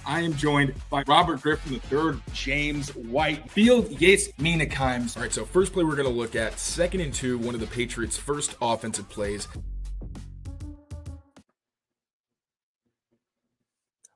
I am joined by Robert Griffin III, James White, Field Yates Meanakeims. All right, so first play we're going to look at, 2nd and 2, one of the Patriots' first offensive plays.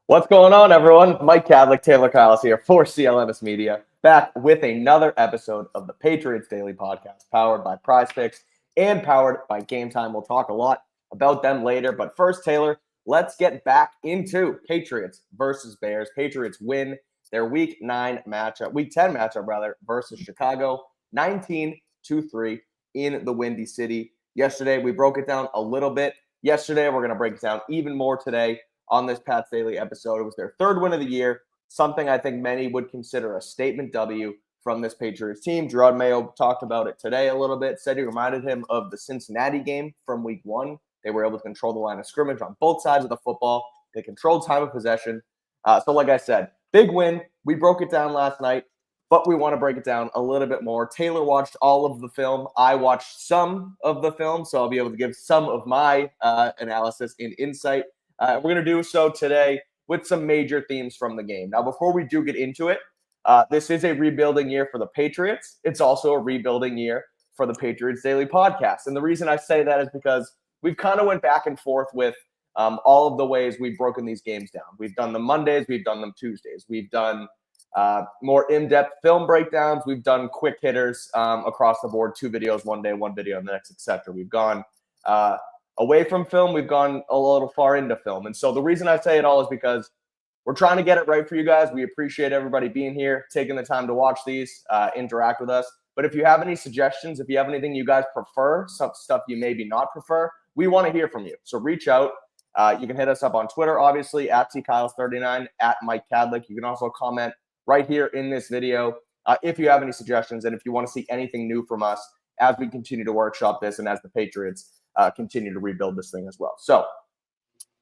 What's going on, everyone? Mike Kadlick, Taylor Kyles here for CLNS Media, back with another episode of the Patriots Daily podcast, powered by Prize Picks and powered by Game Time. We'll talk a lot about them later, but first, Taylor, let's get back into Patriots versus Bears. Patriots win their Week 10 matchup versus Chicago, 19-3 in the Windy City. Yesterday, we broke it down a little bit. Yesterday, we're going to break it down even more today on this Pat's Daily episode. It was their 3rd win of the year, something I think many would consider a statement W from this Patriots team. Drake Maye talked about it today a little bit, said he reminded him of the Cincinnati game from Week 1. They were able to control the line of scrimmage on both sides of the football. They controlled time of possession. So like I said, big win. We broke it down last night, but we want to break it down a little bit more. Taylor watched all of the film. I watched some of the film, so I'll be able to give some of my analysis and insight. We're going to do so today with some major themes from the game. Now, before we do get into it, this is a rebuilding year for the Patriots. It's also a rebuilding year for the Patriots Daily podcast. And the reason I say that is because we've kind of went back and forth with all of the ways we've broken these games down. We've done them Mondays. We've done them Tuesdays. We've done more in-depth film breakdowns. We've done quick hitters across the board, 2 videos one day, 1 video the next, etc. We've gone away from film. We've gone a little far into film. And so the reason I say it all is because we're trying to get it right for you guys. We appreciate everybody being here, taking the time to watch these, interact with us. But if you have any suggestions, if you have anything you guys prefer, some stuff you maybe not prefer, we want to hear from you. So reach out. You can hit us up on Twitter, obviously, at tkyles39, at Mike Kadlick. You can also comment right here in this video if you have any suggestions and if you want to see anything new from us as we continue to workshop this and as the Patriots continue to rebuild this thing as well. So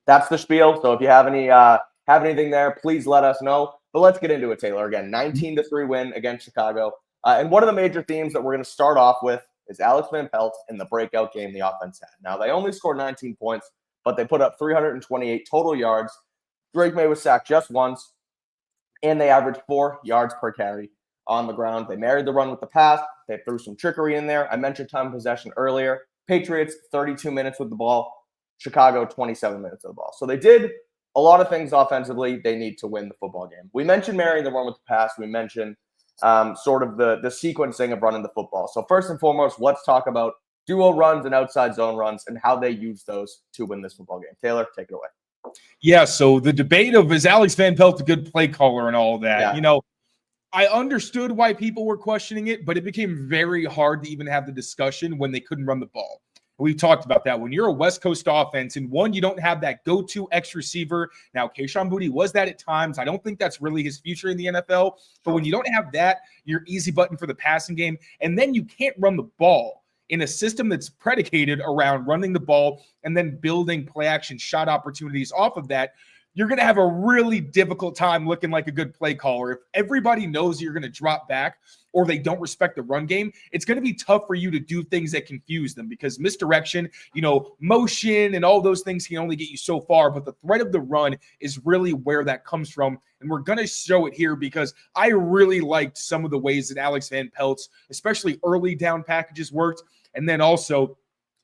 that's the spiel. So if you have anything there, please let us know. But let's get into it, Taylor. Again, 19-3 win against Chicago. And one of the major themes that we're going to start off with is Alex Van Pelt in the breakout game the offense had. Now, they only scored 19 points, but they put up 328 total yards. Drake Maye was sacked just once, and they averaged 4 yards per carry on the ground. They married the run with the pass. They threw some trickery in there. I mentioned time of possession earlier. Patriots, 32 minutes with the ball. Chicago, 27 minutes with the ball. So they did a lot of things offensively. They need to win the football game. We mentioned marrying the run with the pass. We mentioned sort of the sequencing of running the football. So first and foremost, let's talk about duo runs and outside zone runs and how they use those to win this football game. Taylor, take it away. Yeah, so the debate of is Alex Van Pelt a good play caller and all that. Yeah. You know, I understood why people were questioning it, but it became very hard to even have the discussion when they couldn't run the ball. We've talked about that. When you're a West Coast offense, and one, you don't have that go-to X receiver. Now, Kayshon Boutte was that at times. I don't think that's really his future in the NFL. But when you don't have that, you're easy button for the passing game. And then you can't run the ball in a system that's predicated around running the ball and then building play-action shot opportunities off of that. You're going to have a really difficult time looking like a good play caller. If everybody knows you're going to drop back or they don't respect the run game, it's going to be tough for you to do things that confuse them because misdirection, motion and all those things can only get you so far. But the threat of the run is really where that comes from. And we're going to show it here because I really liked some of the ways that Alex Van Pelt's, especially early down packages worked. And then also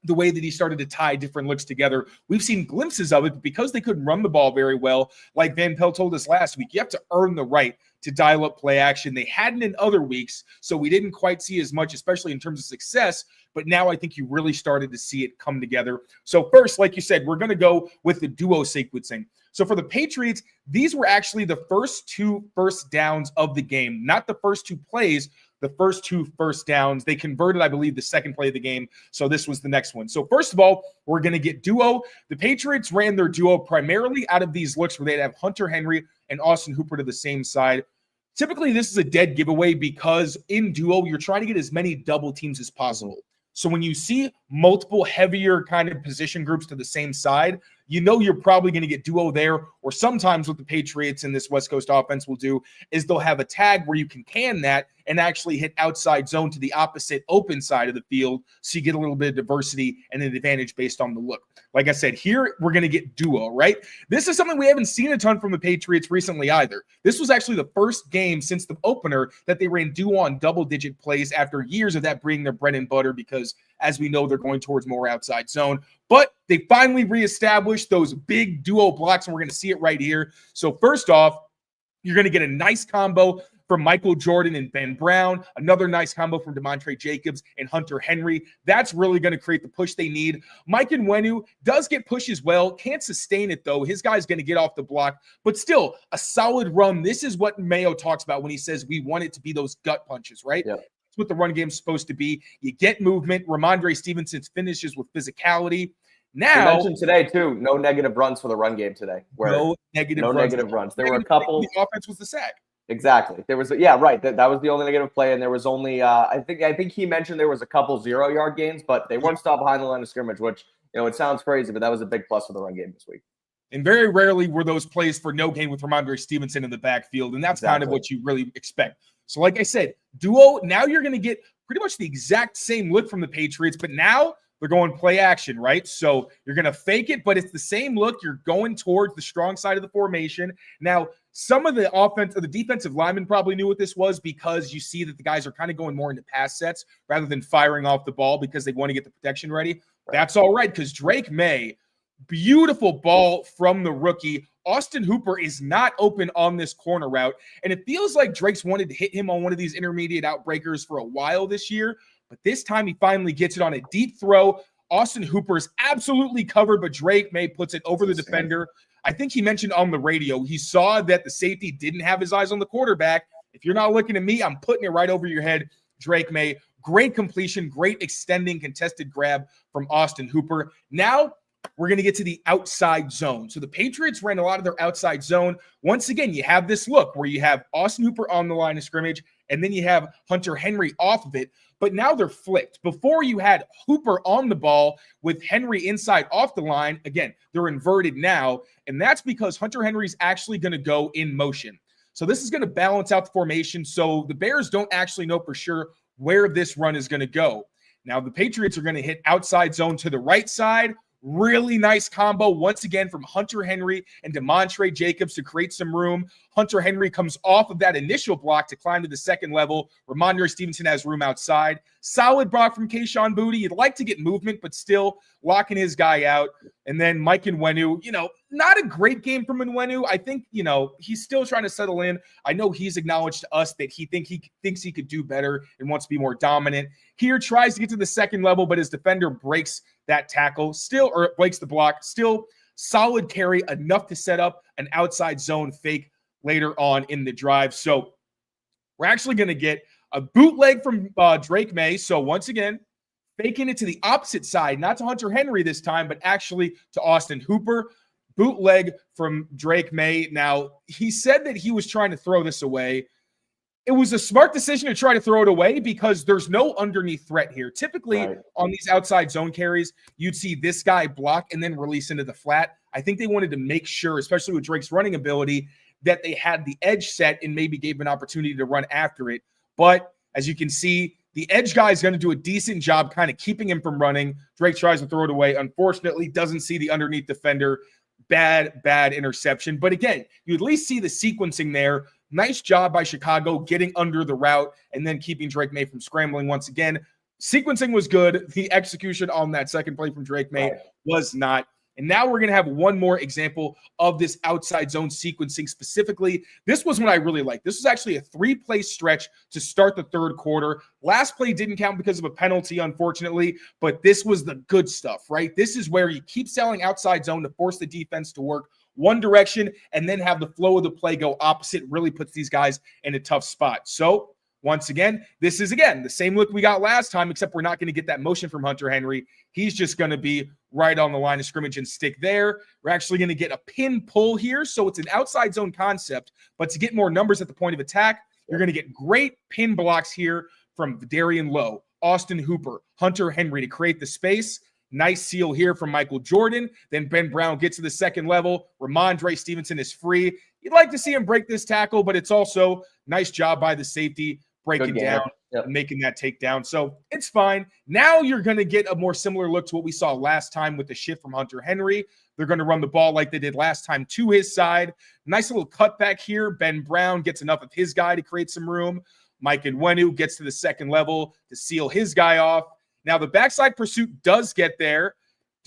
the way that he started to tie different looks together. We've seen glimpses of it, but because they couldn't run the ball very well, like Van Pelt told us last week, you have to earn the right to dial up play action. They hadn't in other weeks, so we didn't quite see as much, especially in terms of success, but now I think you really started to see it come together. So first, like you said, we're going to go with the duo sequencing. So for the Patriots, these were actually the first 2 first downs of the game, not the first 2 plays, the first 2 first downs. They converted, I believe, the second play of the game. So this was the next one. So first of all, we're going to get duo. The Patriots ran their duo primarily out of these looks where they'd have Hunter Henry and Austin Hooper to the same side. Typically, this is a dead giveaway because in duo, you're trying to get as many double teams as possible. So when you see multiple heavier kind of position groups to the same side, you know you're probably going to get duo there. Or sometimes what the Patriots in this West Coast offense will do is they'll have a tag where you can that and actually hit outside zone to the opposite open side of the field, so you get a little bit of diversity and an advantage based on the look. Like I said, here we're going to get duo, right? This is something we haven't seen a ton from the Patriots recently either. This was actually the first game since the opener that they ran duo on double-digit plays after years of that being their bread and butter because, as we know, they're going towards more outside zone. But they finally reestablished those big duo blocks, and we're going to see it right here. So first off, you're going to get a nice combo from Michael Jordan and Ben Brown, another nice combo from Demontre Jacobs and Hunter Henry. That's really going to create the push they need. Mike Onwenu does get push as well, can't sustain it though. His guy's going to get off the block, but still a solid run. This is what Mayo talks about when he says we want it to be those gut punches, right? Yep. That's what the run game's supposed to be. You get movement. Ramondre Stevenson finishes with physicality. Now, you mentioned today too, no negative runs for the run game today. No negative runs. There were a couple. The offense was the sack. Exactly. There was, right. That was the only negative play, and there was only, I think he mentioned there was a couple 0-yard gains, but they weren't stopped behind the line of scrimmage, which it sounds crazy, but that was a big plus for the run game this week. And very rarely were those plays for no gain with Ramondre Stevenson in the backfield, and that's kind of what you really expect. So, like I said, duo. Now you're going to get pretty much the exact same look from the Patriots, but now they're going play action, right? So you're going to fake it, but it's the same look. You're going towards the strong side of the formation. Now, some of the defensive linemen probably knew what this was because you see that the guys are kind of going more into pass sets rather than firing off the ball because they want to get the protection ready. Right. That's all right because Drake Maye, beautiful ball from the rookie. Austin Hooper is not open on this corner route, and it feels like Drake's wanted to hit him on one of these intermediate outbreakers for a while this year. But this time he finally gets it on a deep throw. Austin Hooper is absolutely covered, but Drake Maye puts it over the defender. I think he mentioned on the radio, he saw that the safety didn't have his eyes on the quarterback. If you're not looking at me, I'm putting it right over your head. Drake Maye, great completion, great extending contested grab from Austin Hooper. Now we're going to get to the outside zone. So the Patriots ran a lot of their outside zone. Once again, you have this look where you have Austin Hooper on the line of scrimmage, and then you have Hunter Henry off of it. But now they're flipped. Before you had Hooper on the ball with Henry inside off the line. Again, they're inverted now. And that's because Hunter Henry's actually going to go in motion. So this is going to balance out the formation. So the Bears don't actually know for sure where this run is going to go. Now the Patriots are going to hit outside zone to the right side. Really nice combo once again from Hunter Henry and Demontre Jacobs to create some room. Hunter Henry comes off of that initial block to climb to the second level. Ramondre Stevenson has room outside. Solid block from Kayshon Boutte. You'd like to get movement, but still locking his guy out. And then Mike Onwenu, not a great game from Onwenu. I think, he's still trying to settle in. I know he's acknowledged to us that he thinks he could do better and wants to be more dominant. Here tries to get to the second level, but his defender breaks that tackle, or breaks the block. Still solid carry, enough to set up an outside zone fake later on in the drive. So we're actually going to get a bootleg from Drake Maye. So once again, faking it to the opposite side, not to Hunter Henry this time, but actually to Austin Hooper. Bootleg from Drake Maye. Now, he said that he was trying to throw this away. It was a smart decision to try to throw it away because there's no underneath threat here. Typically, on these outside zone carries, you'd see this guy block and then release into the flat. I think they wanted to make sure, especially with Drake's running ability, that they had the edge set and maybe gave an opportunity to run after it. But as you can see, the edge guy is going to do a decent job kind of keeping him from running. Drake tries to throw it away. Unfortunately, doesn't see the underneath defender. Bad interception. But again, you at least see the sequencing there. Nice job by Chicago getting under the route and then keeping Drake Maye from scrambling once again. Sequencing was good. The execution on that second play from Drake Maye was not. And now we're going to have one more example of this outside zone sequencing specifically. This was one I really liked. This was actually a 3-play stretch to start the third quarter. Last play didn't count because of a penalty, unfortunately, but this was the good stuff, right? This is where you keep selling outside zone to force the defense to work one direction and then have the flow of the play go opposite. Really puts these guys in a tough spot. So once again, this is, the same look we got last time, except we're not going to get that motion from Hunter Henry. He's just going to be right on the line of scrimmage and stick there. We're actually going to get a pin pull here. So it's an outside zone concept, but to get more numbers at the point of attack, you're going to get great pin blocks here from Darian Lowe, Austin Hooper, Hunter Henry to create the space. Nice seal here from Michael Jordan. Then Ben Brown gets to the second level. Ramondre Stevenson is free. You'd like to see him break this tackle, but it's also nice job by the safety. breaking down and making that takedown. So it's fine. Now you're going to get a more similar look to what we saw last time with the shift from Hunter Henry. They're going to run the ball like they did last time to his side. Nice little cutback here. Ben Brown gets enough of his guy to create some room. Mike Nwenu gets to the second level to seal his guy off. Now the backside pursuit does get there.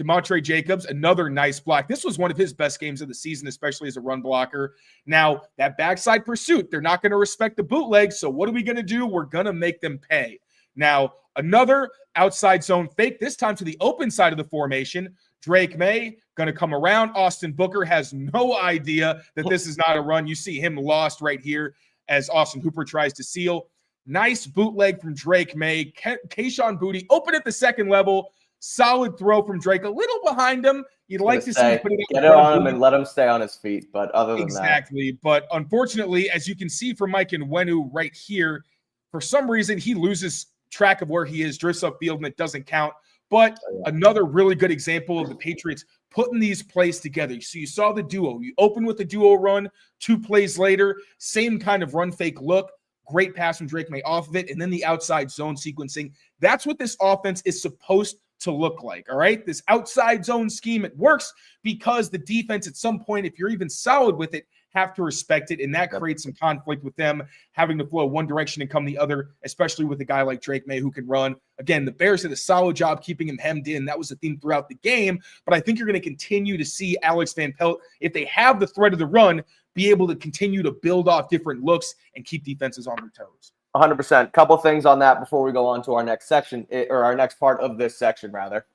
Demontre Jacobs, another nice block. This was one of his best games of the season, especially as a run blocker. Now, that backside pursuit, they're not going to respect the bootleg, so what are we going to do? We're going to make them pay. Now, another outside zone fake, this time to the open side of the formation. Drake Maye going to come around. Austin Booker has no idea that this is not a run. You see him lost right here as Austin Hooper tries to seal. Nice bootleg from Drake Maye. Kayshon Boutte open at the second level. Solid throw from Drake, a little behind him. You'd like to see him put it get it on him and let him stay on his feet. But other than exactly. But unfortunately, as you can see from Mike Nwenu right here, for some reason he loses track of where he is, drifts upfield, and it doesn't count. But another really good example of the Patriots putting these plays together. So you saw the duo. You open with the duo run, 2 plays later, same kind of run fake look. Great pass from Drake Maye off of it, and then the outside zone sequencing. That's what this offense is supposed to look like, all right? This outside zone scheme, it works because the defense at some point, if you're even solid with it, have to respect it, and that creates some conflict with them having to flow one direction and come the other, especially with a guy like Drake Maye who can run. Again, the Bears did a solid job keeping him hemmed in. That was the theme throughout the game, but I think you're going to continue to see Alex Van Pelt, if they have the threat of the run, be able to continue to build off different looks and keep defenses on their toes. 100%. Couple things on that before we go on to our next section, or our next part of this section, rather.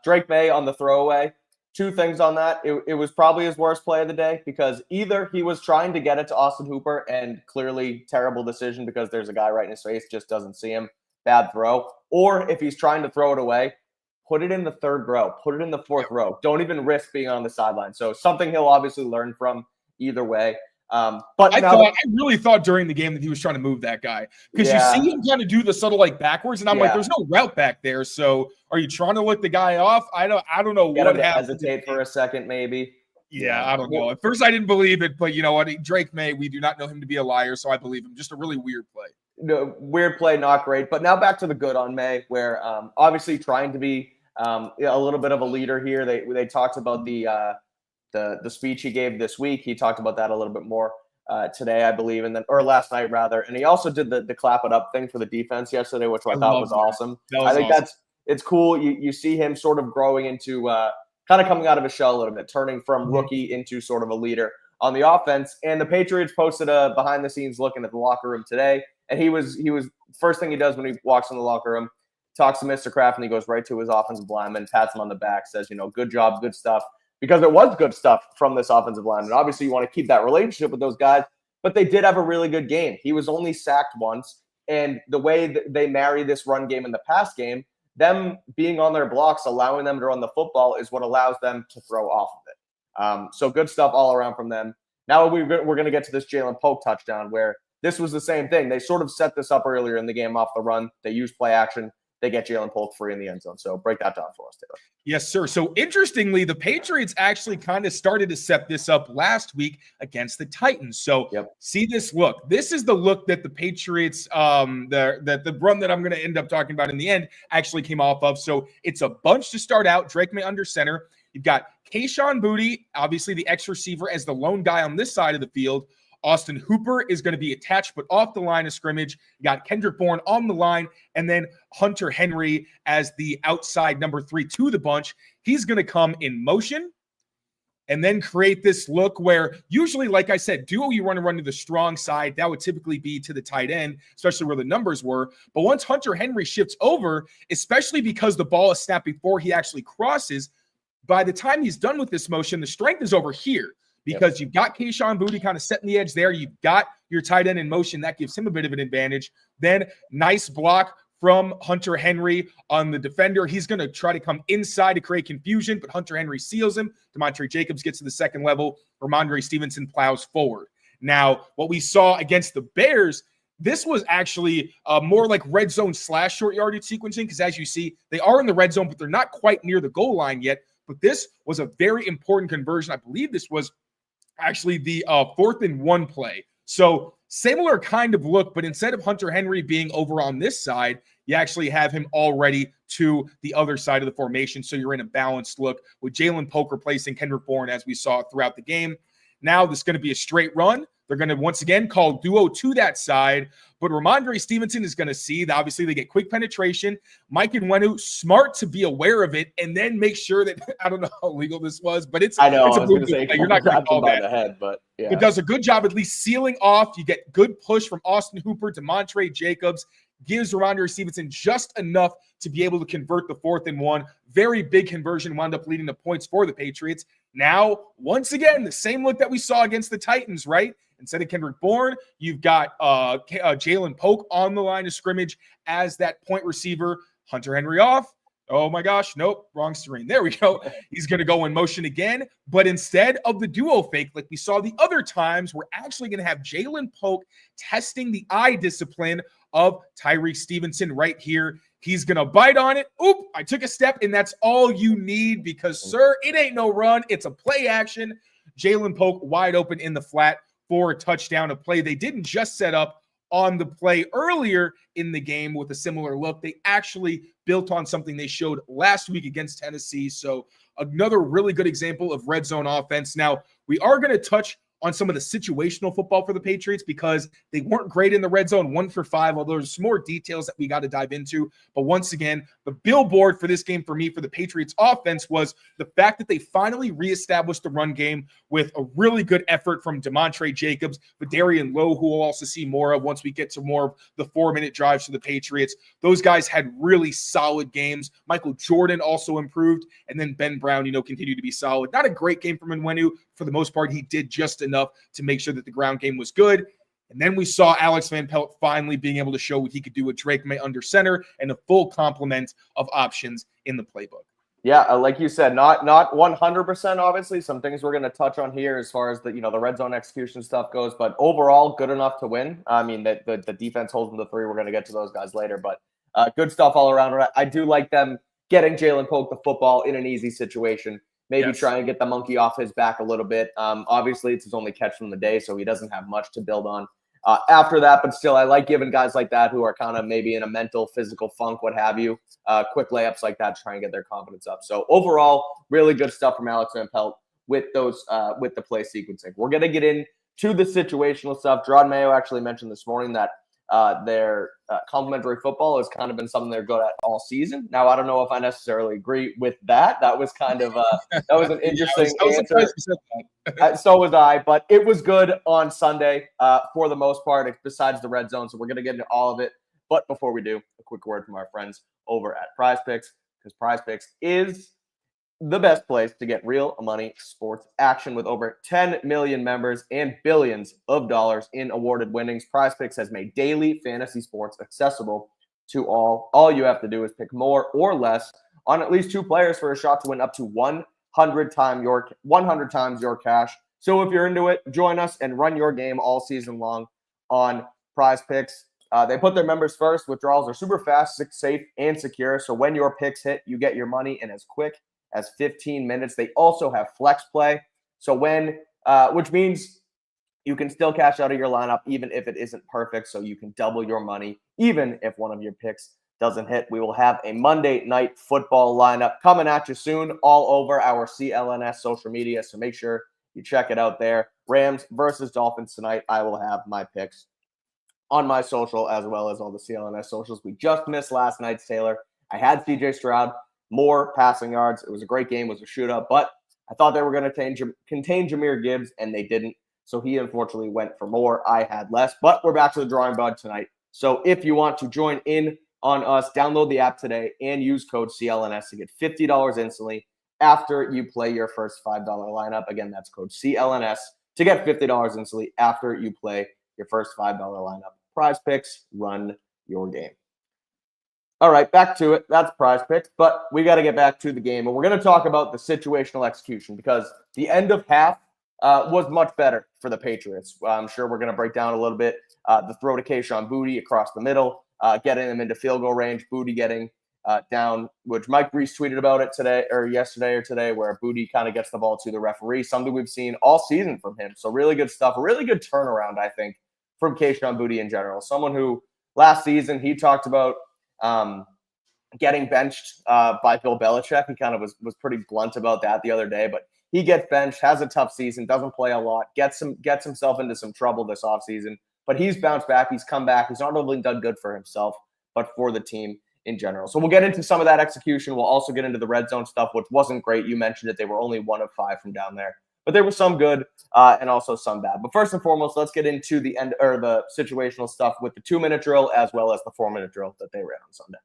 Drake Maye on the throwaway. 2 things on that. It was probably his worst play of the day because either he was trying to get it to Austin Hooper and clearly terrible decision because there's a guy right in his face, just doesn't see him. Bad throw. Or if he's trying to throw it away, put it in the 3rd row. Put it in the 4th row. Don't even risk being on the sideline. So something he'll obviously learn from either way. But I really thought during the game that he was trying to move that guy because you see him kind of do the subtle like backwards, and I'm like, there's no route back there. So are you trying to look the guy off? I don't know what happened. Hesitate for a second, maybe. Yeah, I don't know. At first, I didn't believe it, but you know what? Drake Maye, we do not know him to be a liar, so I believe him. Just a really weird play. No, weird play, not great. But now back to the good on Maye, where obviously trying to be a little bit of a leader here. They talked about the speech he gave this week. He talked about that a little bit more today, I believe, or last night rather. And he also did the clap it up thing for the defense yesterday, which I thought was awesome. I think it's cool. You see him sort of growing into kind of coming out of his shell a little bit, turning from rookie into sort of a leader on the offense. And the Patriots posted a behind the scenes look into the locker room today. And he was first thing he does when he walks in the locker room, talks to Mr. Kraft, and he goes right to his offensive lineman, pats him on the back, says, good job, good stuff. Because it was good stuff from this offensive line. And obviously you want to keep that relationship with those guys, but they did have a really good game. He was only sacked once. And the way that they marry this run game in the pass game, them being on their blocks, allowing them to run the football is what allows them to throw off of it. So good stuff all around from them. Now we're going to get to this Ja'Lynn Polk touchdown where this was the same thing. They sort of set this up earlier in the game off the run. They used play action. They get Ja'Lynn Polk free in the end zone. So break that down for us, Taylor. Yes, sir. So interestingly, the Patriots actually kind of started to set this up last week against the Titans. So see this look. This is the look that the Patriots, the run that I'm going to end up talking about in the end actually came off of. So it's a bunch to start out. Drake Maye under center. You've got Kayshon Boutte, obviously the X receiver, as the lone guy on this side of the field. Austin Hooper is going to be attached, but off the line of scrimmage. You got Kendrick Bourne on the line, and then Hunter Henry as the outside number 3 to the bunch. He's going to come in motion and then create this look where usually, like I said, duo, you want to run to the strong side. That would typically be to the tight end, especially where the numbers were. But once Hunter Henry shifts over, especially because the ball is snapped before he actually crosses, by the time he's done with this motion, the strength is over here. Because you've got Kayshon Boutte kind of setting the edge there. You've got your tight end in motion. That gives him a bit of an advantage. Then nice block from Hunter Henry on the defender. He's going to try to come inside to create confusion, but Hunter Henry seals him. Demontre Jacobs gets to the second level. Ramondre Stevenson plows forward. Now, what we saw against the Bears, this was actually more like red zone / short yardage sequencing because as you see, they are in the red zone, but they're not quite near the goal line yet. But this was a very important conversion. I believe this was actually the 4th and 1 play. So Similar kind of look, but instead of Hunter Henry being over on this side, you actually have him already to the other side of the formation. So you're in a balanced look with Ja'Lynn Polk replacing Kendrick Bourne as we saw throughout the game. Now this is going to be a straight run. They're going to once again call duo to that side, but Ramondre Stevenson is going to see that obviously they get quick penetration. Mike Onwenu, smart to be aware of it and then make sure that I don't know how legal this was, but it's I know it's I was going to say you're not going to call by that. the head, but yeah, it does a good job at least sealing off. You get good push from Austin Hooper to Montre Jacobs, gives Ramondre Stevenson just enough to be able to convert the 4th and 1. Very big conversion, wound up leading to points for the Patriots. Now, once again, the same look that we saw against the Titans, right? Instead of Kendrick Bourne, you've got Ja'Lynn Polk on the line of scrimmage as that point receiver. Hunter Henry off. Oh my gosh, nope, wrong screen. There we go. He's going to go in motion again. But instead of the duo fake, like we saw the other times, we're actually going to have Ja'Lynn Polk testing the eye discipline of Tyreek Stevenson right here. He's going to bite on it. Oop, I took a step, and that's all you need because, sir, it ain't no run. It's a play action. Ja'Lynn Polk wide open in the flat for a touchdown, a play they didn't just set up on the play earlier in the game with a similar look. They actually built on something they showed last week against Tennessee. So another really good example of red zone offense. Now, we are going to touch on some of the situational football for the Patriots because they weren't great in the red zone, 1 for 5, although there's some more details that we got to dive into. But once again, the billboard for this game for me, for the Patriots offense, was the fact that they finally reestablished the run game with a really good effort from DeMontre Jacobs, Vidarian Lowe, who we'll also see more of once we get to more of the 4-minute drives for the Patriots. Those guys had really solid games. Michael Jordan also improved, and then Ben Brown, continued to be solid. Not a great game from Onwenu. For the most part, he did just enough to make sure that the ground game was good. And then we saw Alex Van Pelt finally being able to show what he could do with Drake Maye under center and a full complement of options in the playbook. Yeah, like you said, not 100%, obviously. Some things we're going to touch on here as far as the red zone execution stuff goes, but overall good enough to win. I mean, the defense holds them to 3. We're going to get to those guys later, but good stuff all around. I do like them getting Ja'Lynn Polk the football in an easy situation. Maybe try and get the monkey off his back a little bit. Obviously, it's his only catch from the day, so he doesn't have much to build on after that. But still, I like giving guys like that who are kind of maybe in a mental, physical funk, what have you, quick layups like that to try and get their confidence up. So overall, really good stuff from Alex Van Pelt with those with the play sequencing. We're going to get into the situational stuff. Drake Maye actually mentioned this morning that their complementary football has kind of been something they're good at all season. Now, I don't know if I necessarily agree with that. That was kind of that was an interesting answer. So was I, but it was good on Sunday for the most part, besides the red zone. So we're going to get into all of it. But before we do, a quick word from our friends over at Prize Picks, because Prize Picks is the best place to get real money sports action with over 10 million members and billions of dollars in awarded winnings. Prize Picks has made daily fantasy sports accessible to all. All you have to do is pick more or less on at least 2 players for a shot to win up to 100 times your cash. So if you're into it, join us and run your game all season long on Prize Picks. They put their members first. Withdrawals are super fast, safe, and secure. So when your picks hit, you get your money in as quick as 15 minutes. They also have flex play. So which means you can still cash out of your lineup even if it isn't perfect. So you can double your money even if one of your picks doesn't hit. We will have a Monday night football lineup coming at you soon all over our CLNS social media. So make sure you check it out there. Rams versus Dolphins tonight. I will have my picks on my social as well as all the CLNS socials. We just missed last night's Taylor. I had CJ Stroud. More passing yards. It was a great game. It was a shootout, but I thought they were going to contain Jahmyr Gibbs, and they didn't. So he unfortunately went for more. I had less, but we're back to the drawing board tonight. So if you want to join in on us, download the app today and use code CLNS to get $50 instantly after you play your first $5 lineup. Again, that's code CLNS to get $50 instantly after you play your first $5 lineup. Prize Picks, run your game. All right, back to it. That's Prize Picks, but we got to get back to the game, and we're going to talk about the situational execution because the end of half was much better for the Patriots. I'm sure we're going to break down a little bit the throw to Kayshon Boutte across the middle, getting them into field goal range, Boutte getting down, which Mike Reese tweeted about it yesterday, where Boutte kind of gets the ball to the referee, something we've seen all season from him. So really good stuff, a really good turnaround, I think, from Kayshon Boutte in general. Someone who last season he talked about getting benched by Bill Belichick. He kind of was pretty blunt about that the other day, but he gets benched, has a tough season, doesn't play a lot, gets himself into some trouble this offseason, but he's bounced back. He's come back. He's not only done good for himself, but for the team in general. So we'll get into some of that execution. We'll also get into the red zone stuff, which wasn't great. You mentioned it. They were only 1 of 5 from down there, but there was some good and also some bad. But first and foremost, let's get into the situational stuff with the 2-minute drill as well as the 4-minute drill that they ran on Sunday.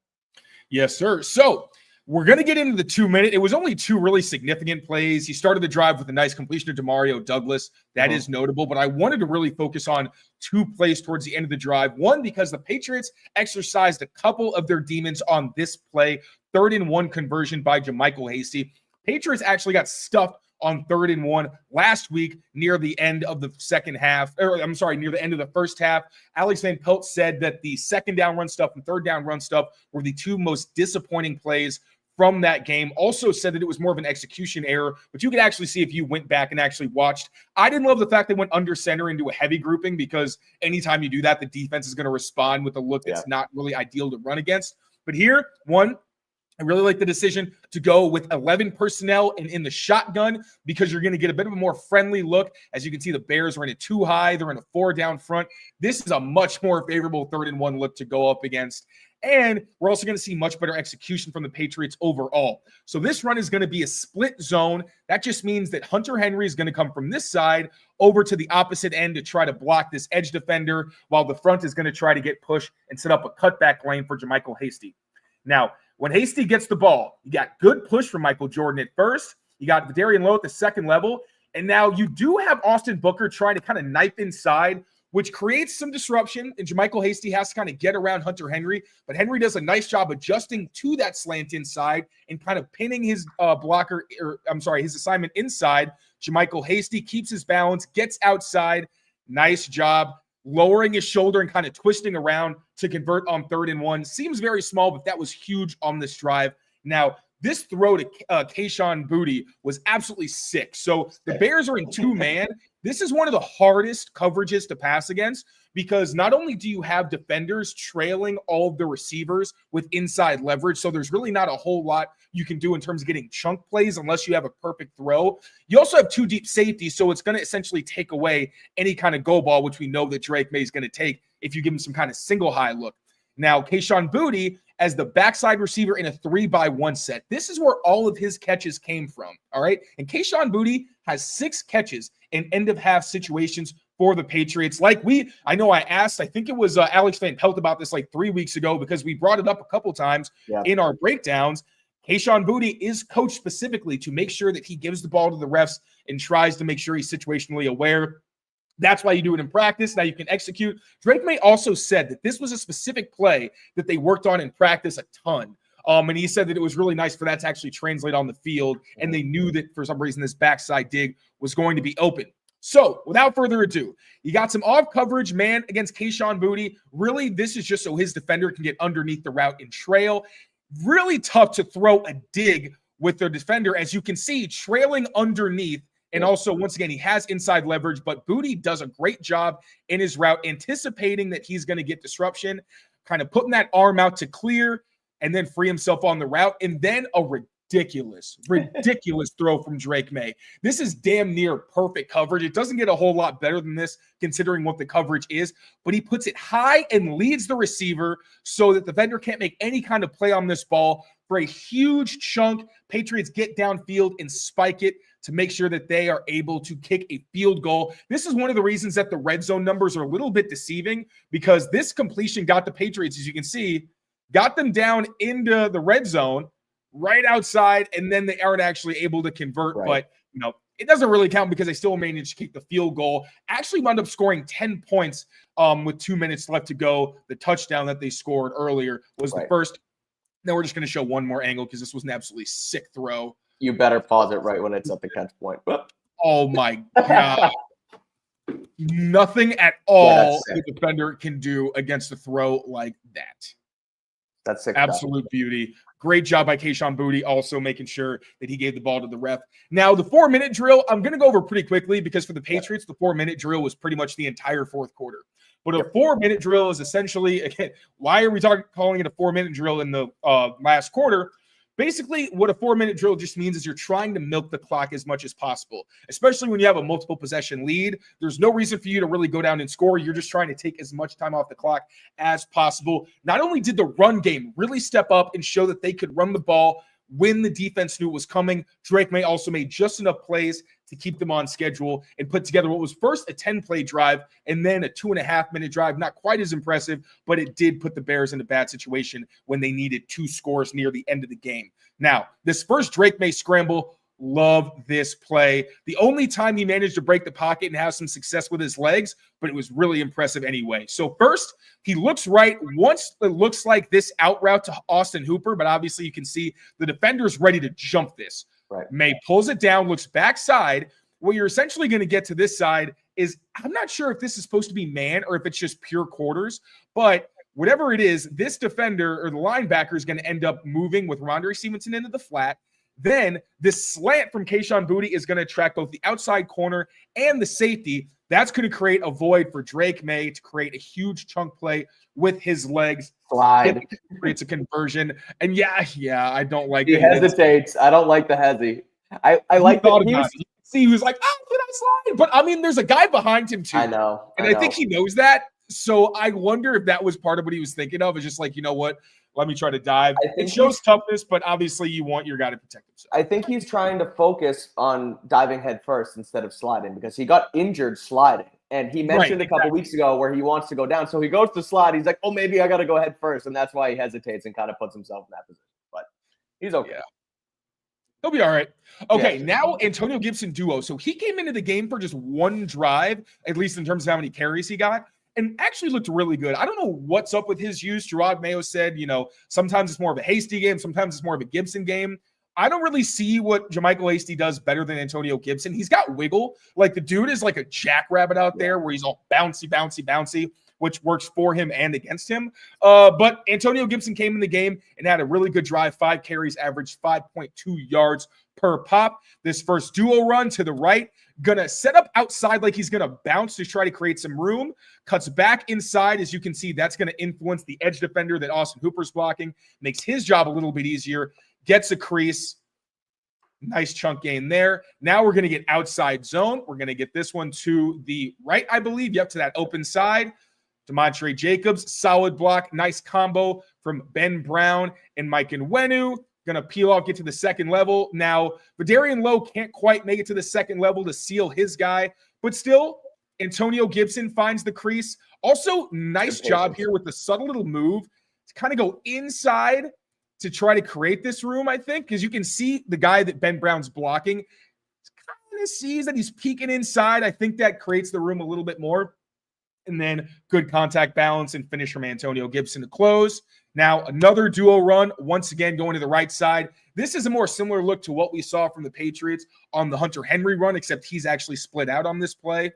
Yes, sir. So we're going to get into the 2-minute. It was only 2 really significant plays. He started the drive with a nice completion to Demario Douglas. That is notable, but I wanted to really focus on 2 plays towards the end of the drive. One, because the Patriots exercised a couple of their demons on this play, 3rd and 1 conversion by JaMycal Hasty. Patriots actually got stuffed on 3rd and 1 last week near the end of the near the end of the first half. Alex Van Pelt said that the 2nd down run stuff and 3rd down run stuff were the 2 most disappointing plays from that game. Also said that it was more of an execution error, but you could actually see if you went back and actually watched. I didn't love the fact they went under center into a heavy grouping, because anytime you do that, the defense is going to respond with a look that's not really ideal to run against. But here, one, I really like the decision to go with 11 personnel and in the shotgun, because you're going to get a bit of a more friendly look. As you can see, the Bears are in a 2 high. They're in a 4 down front. This is a much more favorable 3rd and 1 look to go up against. And we're also going to see much better execution from the Patriots overall. So this run is going to be a split zone. That just means that Hunter Henry is going to come from this side over to the opposite end to try to block this edge defender, while the front is going to try to get pushed and set up a cutback lane for JaMycal Hasty. Now, when Hasty gets the ball, you got good push from Michael Jordan at first. You got Vidarian Lowe at the 2nd level. And now you do have Austin Booker trying to kind of knife inside, which creates some disruption. And JaMycal Hasty has to kind of get around Hunter Henry. But Henry does a nice job adjusting to that slant inside and kind of pinning his his assignment inside. JaMycal Hasty keeps his balance, gets outside. Nice job. Lowering his shoulder and kind of twisting around to convert on 3rd and 1. Seems very small, but that was huge on this drive. Now, this throw to Kayshon Boutte was absolutely sick. So the Bears are in 2-man. This is one of the hardest coverages to pass against, because not only do you have defenders trailing all of the receivers with inside leverage, so there's really not a whole lot you can do in terms of getting chunk plays unless you have a perfect throw. You also have 2 deep safeties, so it's going to essentially take away any kind of go ball, which we know that Drake Maye is going to take if you give him some kind of single high look. Now, Kayshon Boutte as the backside receiver in a 3-by-1 set. This is where all of his catches came from, all right? And Kayshon Boutte has 6 catches in end-of-half situations for the Patriots. I think it was Alex Van Pelt about this like 3 weeks ago, because we brought it up a couple times in our breakdowns. Kayshon Boutte is coached specifically to make sure that he gives the ball to the refs and tries to make sure he's situationally aware. That's why you do it in practice. Now you can execute. Drake Maye also said that this was a specific play that they worked on in practice a ton. And he said that it was really nice for that to actually translate on the field. And they knew that for some reason this backside dig was going to be open. So without further ado, you got some off coverage man against Kayshon Boutte. Really, this is just so his defender can get underneath the route and trail. Really tough to throw a dig with their defender, as you can see, trailing underneath. And also, once again, he has inside leverage, but Boutte does a great job in his route, anticipating that he's going to get disruption, kind of putting that arm out to clear, and then free himself on the route. And then a ridiculous throw from Drake Maye. This is damn near perfect coverage. It doesn't get a whole lot better than this, considering what the coverage is, but he puts it high and leads the receiver so that the defender can't make any kind of play on this ball. For a huge chunk, Patriots get downfield and spike it to make sure that they are able to kick a field goal. This is one of the reasons that the red zone numbers are a little bit deceiving, because this completion got the Patriots, as you can see, got them down into the red zone right outside, and then they aren't actually able to convert. Right. But, it doesn't really count because they still managed to kick the field goal. Actually wound up scoring 10 points with 2 minutes left to go. The touchdown that they scored earlier was the first. Now we're just going to show one more angle because this was an absolutely sick throw. You better pause it right when it's at the catch point. Oh, my God. Nothing at all the defender can do against a throw like that. That's sick. Absolute beauty. Great job by Kayshon Boutte, also making sure that he gave the ball to the ref. Now, the 4-minute drill, I'm going to go over pretty quickly because for the Patriots, the 4-minute drill was pretty much the entire fourth quarter. But a 4-minute drill is essentially, again, why are we calling it a 4-minute drill in the last quarter? Basically, what a 4-minute drill just means is you're trying to milk the clock as much as possible, especially when you have a multiple possession lead. There's no reason for you to really go down and score. You're just trying to take as much time off the clock as possible. Not only did the run game really step up and show that they could run the ball when the defense knew it was coming, Drake Maye also made just enough plays to keep them on schedule and put together what was first a 10-play drive and then a 2.5-minute drive. Not quite as impressive, but it did put the Bears in a bad situation when they needed 2 scores near the end of the game. Now, this first Drake Maye scramble, love this play. The only time he managed to break the pocket and have some success with his legs, but it was really impressive anyway. So first, he looks right. Once it looks like this out route to Austin Hooper, but obviously you can see the defender's ready to jump this. Right. Maye pulls it down, looks backside. What you're essentially going to get to this side is, I'm not sure if this is supposed to be man or if it's just pure quarters, but whatever it is, this defender or the linebacker is going to end up moving with Rondre Stevenson into the flat. Then this slant from Kayshon Boutte is going to attract both the outside corner and the safety. That's going to create a void for Drake Maye to create a huge chunk play with his legs. Slide. It creates a conversion. And yeah, I don't like it. He hesitates. I don't like the hezzy. I like that. He was like, oh, can I slide? But I mean, there's a guy behind him too. I know. I think he knows that. So I wonder if that was part of what he was thinking of. It's just like, you know what? Let me try to dive. It shows toughness, but obviously you want your guy to protect himself. I think he's trying to focus on diving head first instead of sliding because he got injured sliding. And he mentioned a couple weeks ago where he wants to go down. So he goes to slide. He's like, oh, maybe I got to go head first. And that's why he hesitates and kind of puts himself in that position. But he's okay. Yeah. He'll be all right. Okay, now Antonio Gibson duo. So he came into the game for just one drive, at least in terms of how many carries he got, and actually looked really good. I don't know what's up with his use. Gerard Mayo said, sometimes it's more of a Hasty game. Sometimes it's more of a Gibson game. I don't really see what JaMychal Hasty does better than Antonio Gibson. He's got wiggle. Like the dude is like a jackrabbit out there where he's all bouncy, which works for him and against him. But Antonio Gibson came in the game and had a really good drive. 5 carries, averaged 5.2 yards per pop. This first duo run to the right, gonna set up outside like he's gonna bounce to try to create some room. Cuts back inside. As you can see, that's gonna influence the edge defender that Austin Hooper's blocking. Makes his job a little bit easier. Gets a crease. Nice chunk gain there. Now we're gonna get outside zone. We're gonna get this one to the right, I believe. Yep, to that open side. Demontre Jacobs, solid block, nice combo from Ben Brown and Mike Nwenu. Going to peel off, get to the second level. Now, Vidarian Lowe can't quite make it to the second level to seal his guy, but still, Antonio Gibson finds the crease. Also, nice job here with the subtle little move to kind of go inside to try to create this room, I think, because you can see the guy that Ben Brown's blocking kind of sees that he's peeking inside. I think that creates the room a little bit more. And then good contact balance and finish from Antonio Gibson to close. Now another duo run, once again going to the right side. This is a more similar look to what we saw from the Patriots on the Hunter Henry run, except he's actually split out on this play.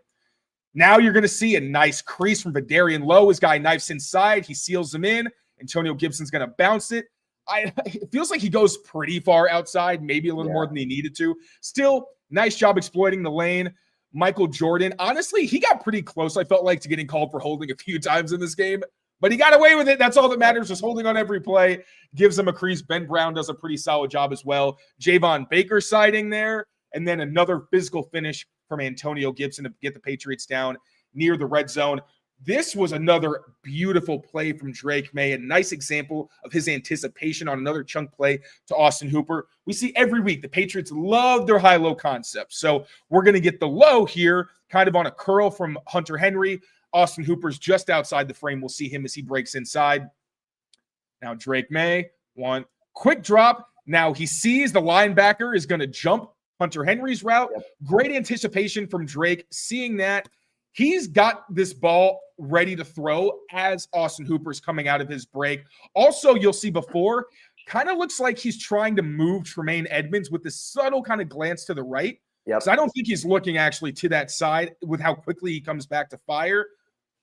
Now you're going to see a nice crease from Vidarian Lowe. His guy knifes inside. He seals him in. Antonio Gibson's going to bounce it. It feels like he goes pretty far outside, maybe a little more than he needed to. Still, nice job exploiting the lane. Michael Jordan, honestly, he got pretty close, I felt like, to getting called for holding a few times in this game, but he got away with it. That's all that matters, just holding on every play. Gives him a crease. Ben Brown does a pretty solid job as well. Javon Baker siding there, and then another physical finish from Antonio Gibson to get the Patriots down near the red zone. This was another beautiful play from Drake Maye, a nice example of his anticipation on another chunk play to Austin Hooper. We see every week the Patriots love their high-low concept. So we're going to get the low here, kind of on a curl from Hunter Henry. Austin Hooper's just outside the frame. We'll see him as he breaks inside. Now Drake Maye, one quick drop. Now he sees the linebacker is going to jump Hunter Henry's route. Great anticipation from Drake, seeing that. He's got this ball ready to throw as Austin Hooper's coming out of his break. Also, you'll see before, kind of looks like he's trying to move Tremaine Edmonds with this subtle kind of glance to the right. So I don't think he's looking actually to that side with how quickly he comes back to fire.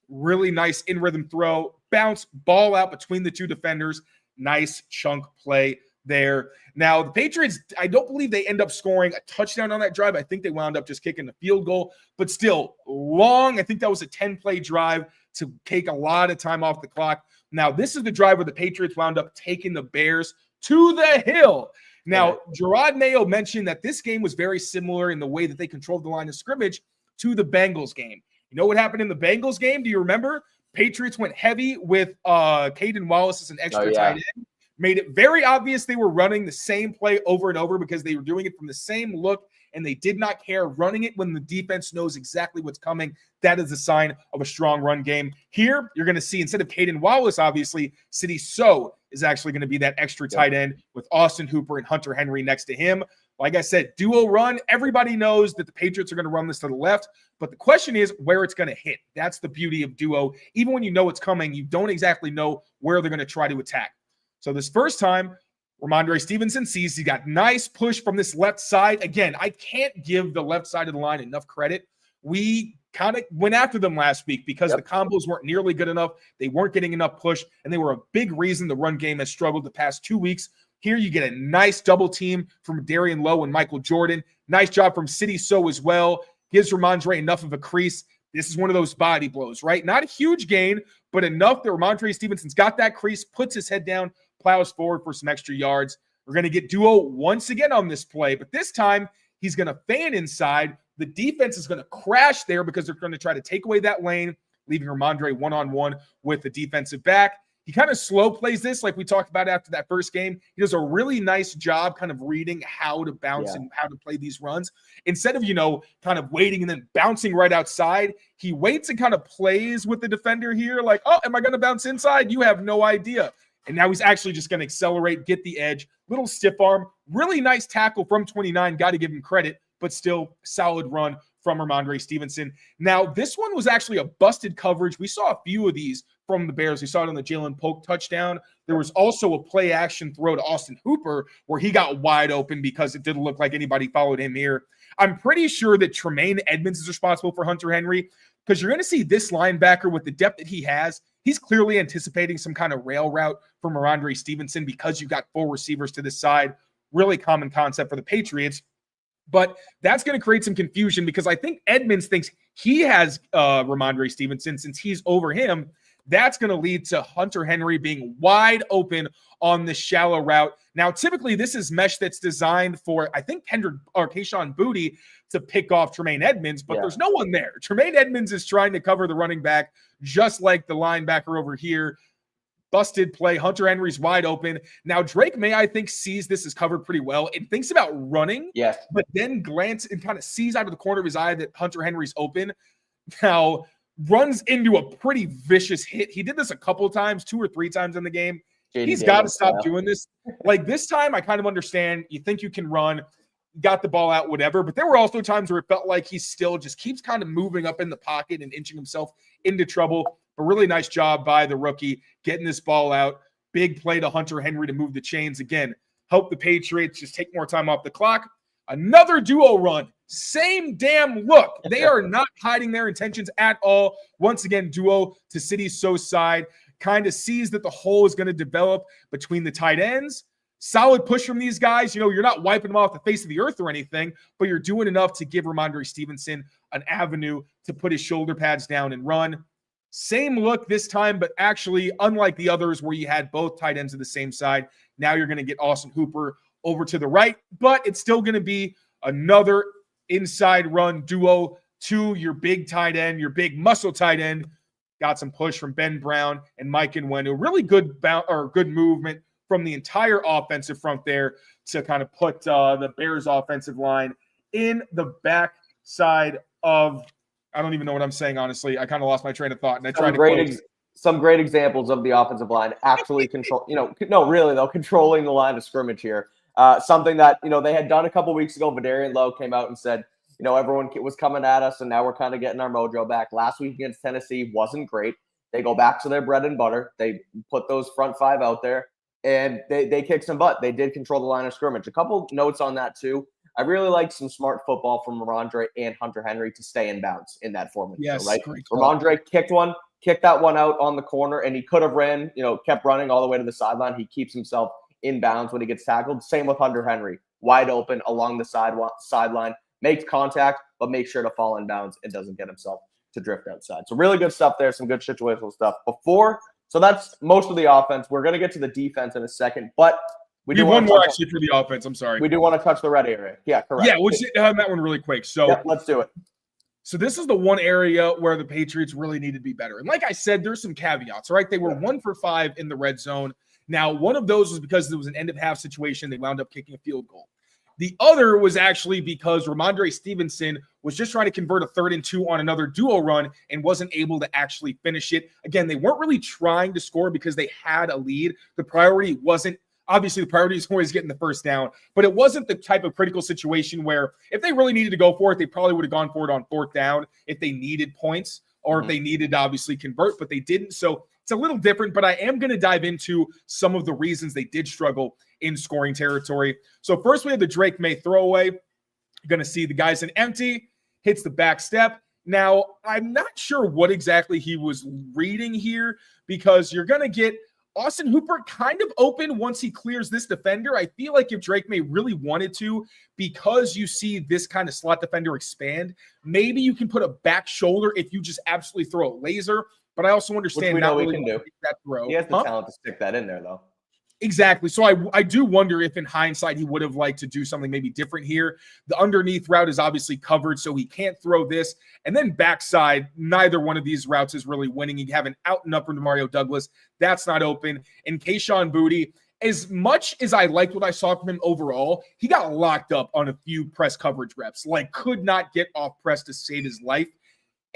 Really nice in-rhythm throw. Bounce, ball out between the two defenders. Nice chunk play there. Now, the Patriots, I don't believe they end up scoring a touchdown on that drive. I think they wound up just kicking the field goal, but still long. I think that was a 10-play drive to take a lot of time off the clock. Now, this is the drive where the Patriots wound up taking the Bears to the hill. Now, Drake Maye mentioned that this game was very similar in the way that they controlled the line of scrimmage to the Bengals game. You know what happened in the Bengals game? Do you remember? Patriots went heavy with Caden Wallace as an extra tight end. Made it very obvious they were running the same play over and over because they were doing it from the same look, and they did not care running it when the defense knows exactly what's coming. That is a sign of a strong run game. Here, you're going to see, instead of Caden Wallace, obviously, Sidy So is actually going to be that extra tight end with Austin Hooper and Hunter Henry next to him. Like I said, duo run. Everybody knows that the Patriots are going to run this to the left, but the question is where it's going to hit. That's the beauty of duo. Even when you know it's coming, you don't exactly know where they're going to try to attack. So this first time, Ramondre Stevenson sees he got nice push from this left side. Again, I can't give the left side of the line enough credit. We kind of went after them last week because the combos weren't nearly good enough. They weren't getting enough push, and they were a big reason the run game has struggled the past 2 weeks. Here you get a nice double team from Darian Lowe and Michael Jordan. Nice job from Sidy So as well. Gives Ramondre enough of a crease. This is one of those body blows, right? Not a huge gain, but enough that Ramondre Stevenson's got that crease, puts his head down, plows forward for some extra yards. We're going to get duo once again on this play, but this time he's going to fan inside. The defense is going to crash there because they're going to try to take away that lane, leaving Ramondre one-on-one with the defensive back. He kind of slow plays this like we talked about after that first game. He does a really nice job kind of reading how to bounce and how to play these runs. Instead of, kind of waiting and then bouncing right outside, he waits and kind of plays with the defender here like, oh, am I going to bounce inside? You have no idea. And now he's actually just going to accelerate, get the edge, little stiff arm, really nice tackle from 29. Got to give him credit, but still solid run from Ramondre Stevenson. Now, this one was actually a busted coverage. We saw a few of these from the Bears. We saw it on the Ja'Lynn Polk touchdown. There was also a play action throw to Austin Hooper where he got wide open because it didn't look like anybody followed him here. I'm pretty sure that Tremaine Edmonds is responsible for Hunter Henry because you're going to see this linebacker with the depth that he has. He's clearly anticipating some kind of rail route from Ramondre Stevenson because you've got 4 receivers to this side. Really common concept for the Patriots. But that's going to create some confusion because I think Edmonds thinks he has Ramondre Stevenson since he's over him. That's going to lead to Hunter Henry being wide open on the shallow route. Now, typically, this is mesh that's designed for, I think, Kayshon Boutte to pick off Tremaine Edmonds, but there's no one there. Tremaine Edmonds is trying to cover the running back just like the linebacker over here. Busted play. Hunter Henry's wide open. Now, Drake Maye, I think, sees this as covered pretty well and thinks about running, but then glance and kind of sees out of the corner of his eye that Hunter Henry's open. Now, runs into a pretty vicious hit. He did this a couple of times, 2 or 3 times in the game. He's got to stop doing this. Like this time, I kind of understand. You think you can run, got the ball out, whatever. But there were also times where it felt like he still just keeps kind of moving up in the pocket and inching himself into trouble. A really nice job by the rookie getting this ball out. Big play to Hunter Henry to move the chains again. Help the Patriots just take more time off the clock. Another duo run. Same damn look. They are not hiding their intentions at all. Once again, duo to Sidy So's side. Kind of sees that the hole is going to develop between the tight ends. Solid push from these guys. You're not wiping them off the face of the earth or anything, but you're doing enough to give Ramondre Stevenson an avenue to put his shoulder pads down and run. Same look this time, but actually, unlike the others where you had both tight ends of the same side, now you're going to get Austin Hooper over to the right, but it's still going to be another inside run duo to your big tight end, your big muscle tight end. Got some push from Ben Brown and Mike Nwenu. Really good good movement from the entire offensive front there to kind of put the Bears offensive line in the back side of, I don't even know what I'm saying, honestly. I kind of lost my train of thought, and I tried to close. Some great examples of the offensive line actually controlling the line of scrimmage here. Something that, they had done a couple weeks ago. Darian Lowe came out and said, everyone was coming at us, and now we're kind of getting our mojo back. Last week against Tennessee wasn't great. They go back to their bread and butter. They put those front 5 out there, and they kicked some butt. They did control the line of scrimmage. A couple notes on that, too. I really like some smart football from Ramondre and Hunter Henry to stay in bounds in that formation. Yes, right? Ramondre kicked one, kicked that one out on the corner, and he could have ran, kept running all the way to the sideline. He keeps himself in bounds when he gets tackled. Same with Hunter Henry, wide open along the sideline, makes contact, but makes sure to fall in bounds and doesn't get himself to drift outside. So really good stuff there, some good situational stuff. So that's most of the offense. We're going to get to the defense in a second, but we do one more actually for the offense. I'm sorry. We do want to touch the red area. Yeah, correct. Yeah, we'll hit that one really quick. So let's do it. So this is the one area where the Patriots really need to be better. And like I said, there's some caveats, right? They were 1 for 5 in the red zone. Now, one of those was because there was an end of half situation. They wound up kicking a field goal. The other was actually because Ramondre Stevenson was just trying to convert a 3rd and 2 on another duo run and wasn't able to actually finish it. Again, they weren't really trying to score because they had a lead. The priority wasn't, obviously the priority is always getting the first down, but it wasn't the type of critical situation where if they really needed to go for it, they probably would have gone for it on 4th down if they needed points or if they needed to obviously convert, but they didn't. So it's a little different, but I am going to dive into some of the reasons they did struggle in scoring territory. So first we have the Drake Maye throwaway. You're going to see the guy's an empty, hits the back step. Now, I'm not sure what exactly he was reading here because you're going to get Austin Hooper kind of open once he clears this defender. I feel like if Drake Maye really wanted to, because you see this kind of slot defender expand, maybe you can put a back shoulder if you just absolutely throw a laser. But I also understand not really can do that throw. He has the talent to stick that in there, though. Exactly. So I do wonder if in hindsight he would have liked to do something maybe different here. The underneath route is obviously covered, so he can't throw this. And then backside, neither one of these routes is really winning. You have an out and up from Demario Douglas. That's not open. And Kayshon Boutte, as much as I liked what I saw from him overall, he got locked up on a few press coverage reps, like could not get off press to save his life.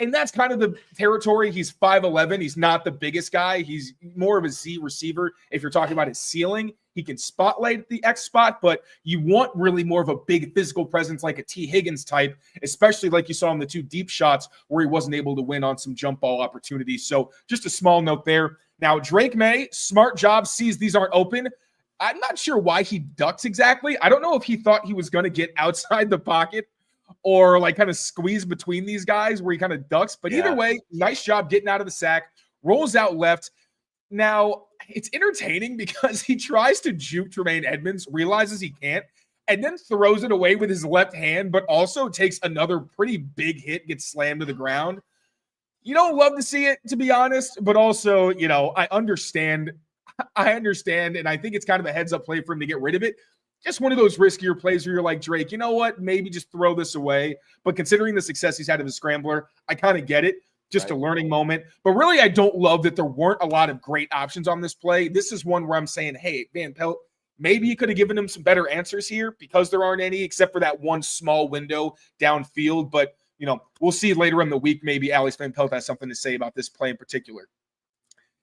And that's kind of the territory. He's 5'11". He's not the biggest guy. He's more of a Z receiver. If you're talking about his ceiling, he can spotlight the X spot, but you want really more of a big physical presence like a T. Higgins type, especially like you saw in the 2 deep shots where he wasn't able to win on some jump ball opportunities. So just a small note there. Now, Drake Maye, smart job, sees these aren't open. I'm not sure why he ducks exactly. I don't know if he thought he was going to get outside the pocket or like kind of squeeze between these guys where he kind of ducks. But either way, nice job getting out of the sack, rolls out left. Now, it's entertaining because he tries to juke Tremaine Edmonds, realizes he can't, and then throws it away with his left hand, but also takes another pretty big hit, gets slammed to the ground. You don't love to see it, to be honest, but also, I understand, and I think it's kind of a heads-up play for him to get rid of it. Just one of those riskier plays where you're like, Drake, you know what? Maybe just throw this away. But considering the success he's had of his scrambler, I kind of get it. Just a learning moment. But really, I don't love that there weren't a lot of great options on this play. This is one where I'm saying, hey, Van Pelt, maybe you could have given him some better answers here because there aren't any except for that one small window downfield. But, we'll see later in the week. Maybe Alex Van Pelt has something to say about this play in particular.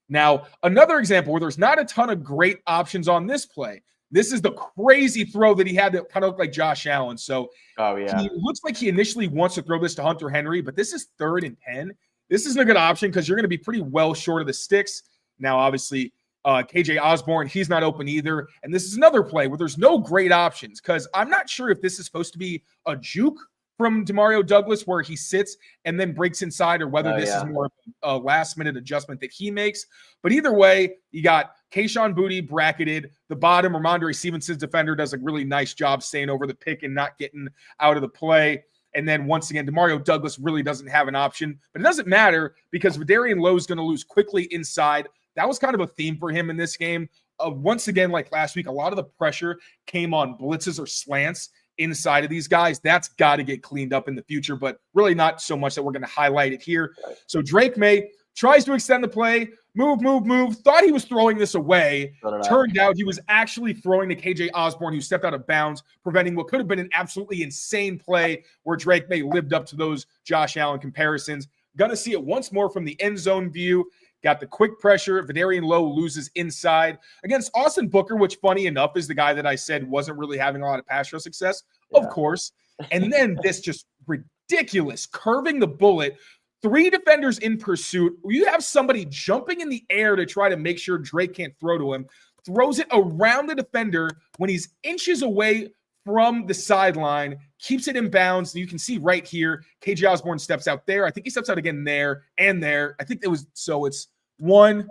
Now, another example where there's not a ton of great options on this play. This is the crazy throw that he had that kind of looked like Josh Allen. So he looks like he initially wants to throw this to Hunter Henry, but this is 3rd and 10. This isn't a good option because you're going to be pretty well short of the sticks. Now, obviously, KJ Osborne, he's not open either. And this is another play where there's no great options because I'm not sure if this is supposed to be a juke from Demario Douglas where he sits and then breaks inside or whether this is more of a last-minute adjustment that he makes. But either way, you got Kayshon Boutte bracketed. The bottom, Ramondre Stevenson's defender does a really nice job staying over the pick and not getting out of the play. And then once again, Demario Douglas really doesn't have an option. But it doesn't matter because Vidarian Lowe is going to lose quickly inside. That was kind of a theme for him in this game. Once again, like last week, a lot of the pressure came on blitzes or slants inside of these guys. That's got to get cleaned up in the future, but really not so much that we're going to highlight it here. So Drake Maye tries to extend the play, move, thought he was throwing this away. Turned out he was actually throwing to KJ Osborne, who stepped out of bounds, preventing what could have been an absolutely insane play where Drake Maye lived up to those Josh Allen comparisons. Gonna see it once more from the end zone view. Got the quick pressure. Vidarian Lowe loses inside against Austin Booker, which funny enough is the guy that I said wasn't really having a lot of pass rush success, of course. And then this just ridiculous curving the bullet. 3 defenders in pursuit. You have somebody jumping in the air to try to make sure Drake can't throw to him. Throws it around the defender when he's inches away from the sideline, keeps it in bounds. You can see right here, KJ Osborne steps out there. I think he steps out again there and there. I think it was, so it's 1,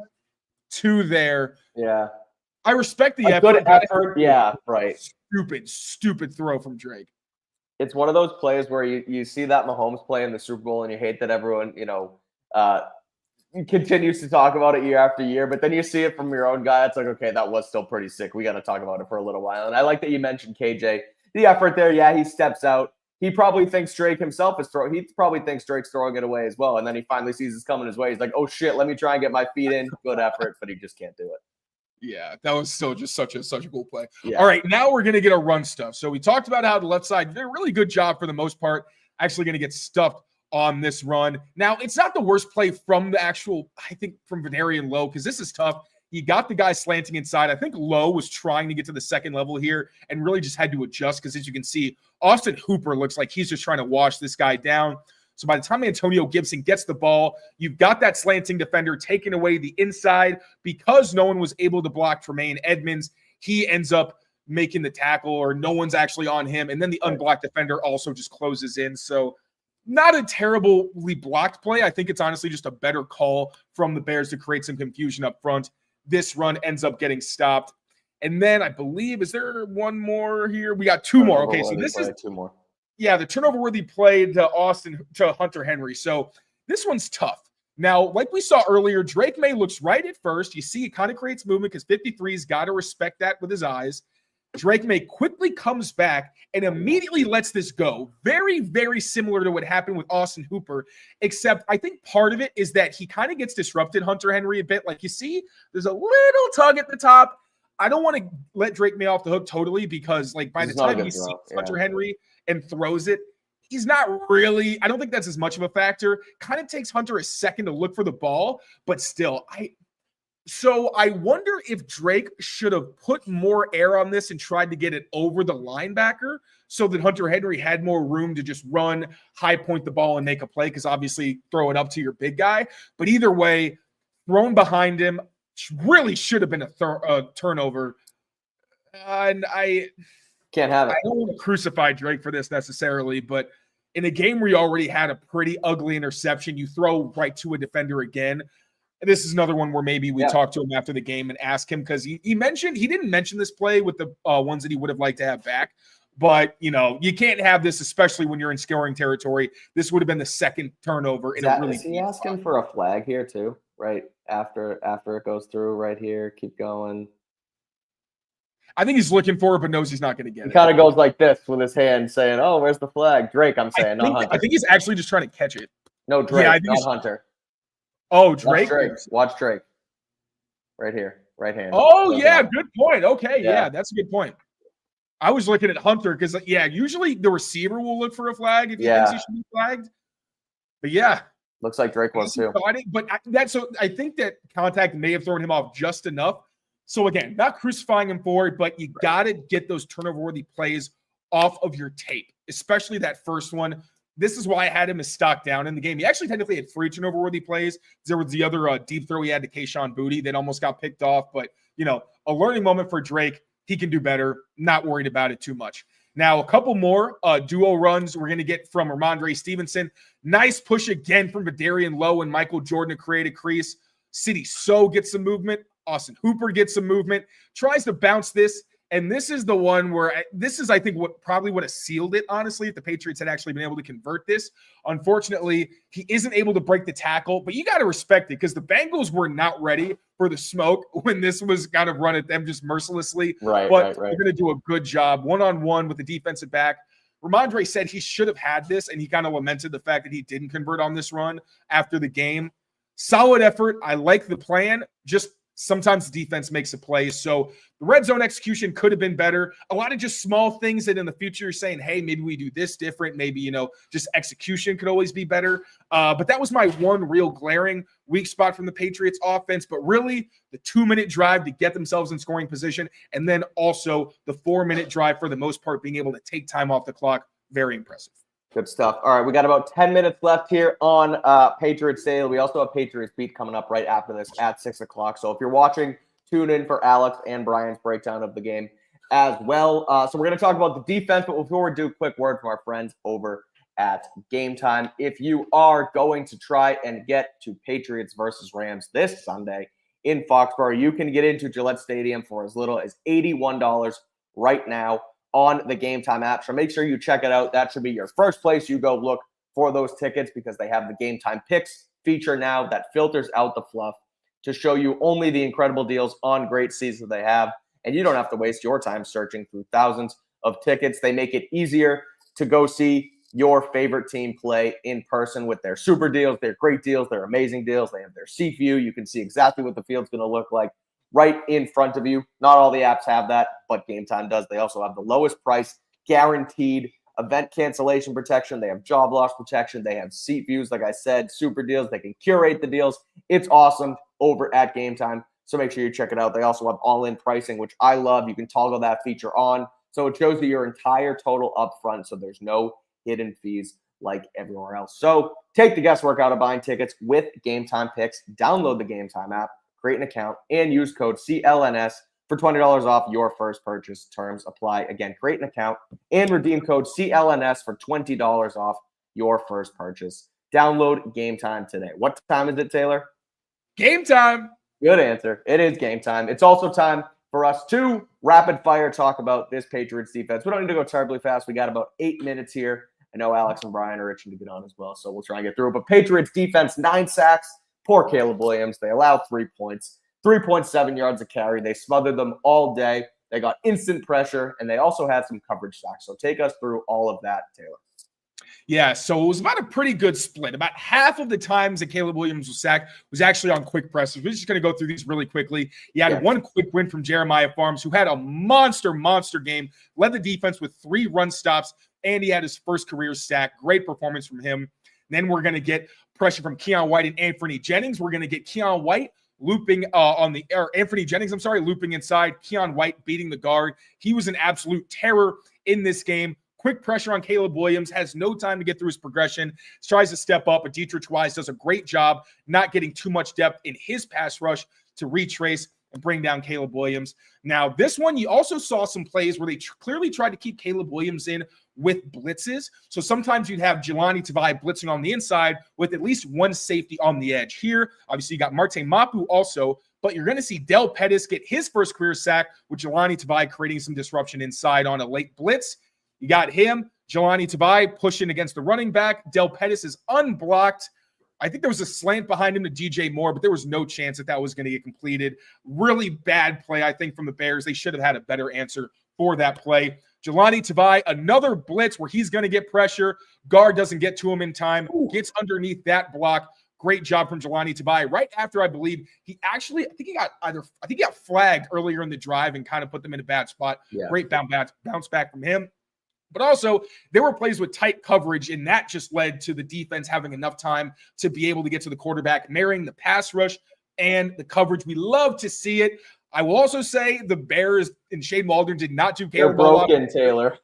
2 there. Yeah. I respect the effort. Good effort. Yeah, right. Stupid throw from Drake. It's one of those plays where you see that Mahomes play in the Super Bowl and you hate that everyone, continues to talk about it year after year, but then you see it from your own guy. It's like, okay, that was still pretty sick. We got to talk about it for a little while. And I like that you mentioned KJ. The effort there, yeah, he steps out. He probably thinks Drake himself is throwing. He probably thinks Drake's throwing it away as well. And then he finally sees it's coming his way. He's like, oh shit, let me try and get my feet in. Good effort, but he just can't do it. Yeah, that was still just such a cool play. Yeah. All right, now we're going to get a run stuff. So we talked about how the left side did a really good job for the most part, actually going to get stuffed on this run. Now, it's not the worst play from the actual, I think, from Venarian Lowe, because this is tough. He got the guy slanting inside. I think Lowe was trying to get to the second level here and really just had to adjust because, as you can see, Austin Hooper looks like he's just trying to wash this guy down. So by the time Antonio Gibson gets the ball, you've got that slanting defender taking away the inside. Because no one was able to block Tremaine Edmonds, he ends up making the tackle, or no one's actually on him. And then the unblocked defender also just closes in. So not a terribly blocked play. I think it's honestly just a better call from the Bears to create some confusion up front. This run ends up getting stopped. And then I believe, is there one more here? We got two more. Okay, so this is two more. Yeah, the turnover-worthy play to Hunter Henry. So this one's tough. Now, like we saw earlier, Drake Maye looks right at first. You see it kind of creates movement because 53's got to respect that with his eyes. Drake Maye quickly comes back and immediately lets this go. Very, very similar to what happened with Austin Hooper, except I think part of it is that he kind of gets disrupted, Hunter Henry, a bit. Like you see, there's a little tug at the top. I don't want to let Drake Maye off the hook totally because, like, by the time he sees Hunter Henry and throws it, he's not really, I don't think that's as much of a factor. Kind of takes Hunter a second to look for the ball, but still, I wonder if Drake should have put more air on this and tried to get it over the linebacker so that Hunter Henry had more room to just run, high point the ball and make a play, because obviously throw it up to your big guy. But either way, thrown behind him, really should have been a turnover. And I can't have it. I don't want to crucify Drake for this necessarily, but in a game where you already had a pretty ugly interception, you throw right to a defender again. This is another one where maybe we talk to him after the game and ask him, because he didn't mention this play with the ones that he would have liked to have back. But, you can't have this, especially when you're in scoring territory. This would have been the second turnover. Is he asking for a flag here too, right? After it goes through right here, keep going. I think he's looking for it, but knows he's not going to get it. He kind of goes like this with his hand saying, oh, where's the flag? Drake, I'm saying, not Hunter. I think he's actually just trying to catch it. No, Drake, not Hunter. Oh, Drake? Watch Drake. Right here. Right hand. Oh, yeah. Good point. Okay. Yeah, that's a good point. I was looking at Hunter because, usually the receiver will look for a flag if he thinks he should be flagged. But, yeah. Looks like Drake was too. But I think that contact may have thrown him off just enough. So, again, not crucifying him for it, but you got to get those turnover-worthy plays off of your tape, especially that first one. This is why I had him as stock down in the game. He actually technically had 3 turnover-worthy plays. There was the other deep throw he had to Kayshon Boutte that almost got picked off. But, a learning moment for Drake. He can do better. Not worried about it too much. Now, a couple more duo runs we're going to get from Ramondre Stevenson. Nice push again from Venarian Lowe and Michael Jordan to create a crease. City So gets some movement. Austin Hooper gets some movement. Tries to bounce this. And this is the one where I think what probably would have sealed it, honestly, if the Patriots had actually been able to convert this. Unfortunately, he isn't able to break the tackle, but you got to respect it because the Bengals were not ready for the smoke when this was kind of run at them just mercilessly. Right. They're going to do a good job one-on-one with the defensive back. Ramondre said he should have had this, and he kind of lamented the fact that he didn't convert on this run after the game. Solid effort. I like the plan. Just sometimes the defense makes a play. So the red zone execution could have been better. A lot of just small things that in the future you're saying, hey, maybe we do this different. Maybe, just execution could always be better. But that was my one real glaring weak spot from the Patriots offense. But really the 2-minute drive to get themselves in scoring position. And then also the 4-minute drive for the most part, being able to take time off the clock. Very impressive. Good stuff. All right, we got about 10 minutes left here on Patriots Daily. We also have Patriots Beat coming up right after this at 6 o'clock. So if you're watching, tune in for Alex and Brian's breakdown of the game as well. So we're going to talk about the defense, but before we do, a quick word from our friends over at Game Time. If you are going to try and get to Patriots versus Rams this Sunday in Foxborough, you can get into Gillette Stadium for as little as $81 right now on the Game Time app. So make sure you check it out. That should be your first place you go look for those tickets, because they have the Game Time Picks feature now that filters out the fluff to show you only the incredible deals on great seats that they have. And you don't have to waste your time searching through thousands of tickets. They make it easier to go see your favorite team play in person with their super deals, their great deals, their amazing deals. They have their seat view. You can see exactly what the field's going to look like right in front of you. Not all the apps have that, but Game Time does. They also have the lowest price, guaranteed event cancellation protection. They have job loss protection. They have seat views, like I said, super deals. They can curate the deals. It's awesome over at Game Time, so make sure you check it out. They also have all-in pricing, which I love. You can toggle that feature on, so it shows you your entire total up front, so there's no hidden fees like everywhere else. So take the guesswork out of buying tickets with Game Time Picks. Download the Game Time app, create an account, and use code CLNS for $20 off your first purchase. Terms apply. Again, create an account and redeem code CLNS for $20 off your first purchase. Download Game Time today. What time is it, Taylor? Game time. Good answer. It is game time. It's also time for us to rapid fire talk about this Patriots defense. We don't need to go terribly fast. We got about 8 minutes here. I know Alex and Brian are itching to get on as well, so we'll try and get through it. But Patriots defense, 9 sacks. Poor Caleb Williams. They allowed 3 points, 3.7 yards a carry. They smothered them all day. They got instant pressure, and they also had some coverage sacks. So take us through all of that, Taylor. Yeah, so it was about a pretty good split. About half of the times that Caleb Williams was sacked was actually on quick presses. We're just going to go through these really quickly. He had one quick win from Jeremiah Farms, who had a monster game, led the defense with 3 run stops, and he had his first career sack. Great performance from him. Then we're going to get pressure from Keon White and Anthony Jennings. We're going to get Keon White looping Anthony Jennings, looping inside. Keon White beating the guard. He was an absolute terror in this game. Quick pressure on Caleb Williams, has no time to get through his progression, tries to step up, but Dietrich Wise does a great job not getting too much depth in his pass rush to retrace and bring down Caleb Williams. Now, this one, you also saw some plays where they clearly tried to keep Caleb Williams in with blitzes. So sometimes you'd have Jelani Tavai blitzing on the inside with at least one safety on the edge. Here, obviously, you got Marte Mapu also, but you're going to see Dell Pettus get his first career sack with Jelani Tavai creating some disruption inside on a late blitz. You got him, Jelani Tavai pushing against the running back. Dell Pettus is unblocked. I think there was a slant behind him to DJ Moore, but there was no chance that was going to get completed. Really bad play, I think, from the Bears. They should have had a better answer for that play. Jelani Tavai, another blitz where he's going to get pressure. Guard doesn't get to him in time, gets underneath that block. Great job from Jelani Tavai. Right after, I believe, he got flagged earlier in the drive and kind of put them in a bad spot. Yeah. Great bounce back from him. But also, there were plays with tight coverage, and that just led to the defense having enough time to be able to get to the quarterback, marrying the pass rush and the coverage. We love to see it. I will also say the Bears and Shane Waldron did not do Caleb. They're broken, Taylor.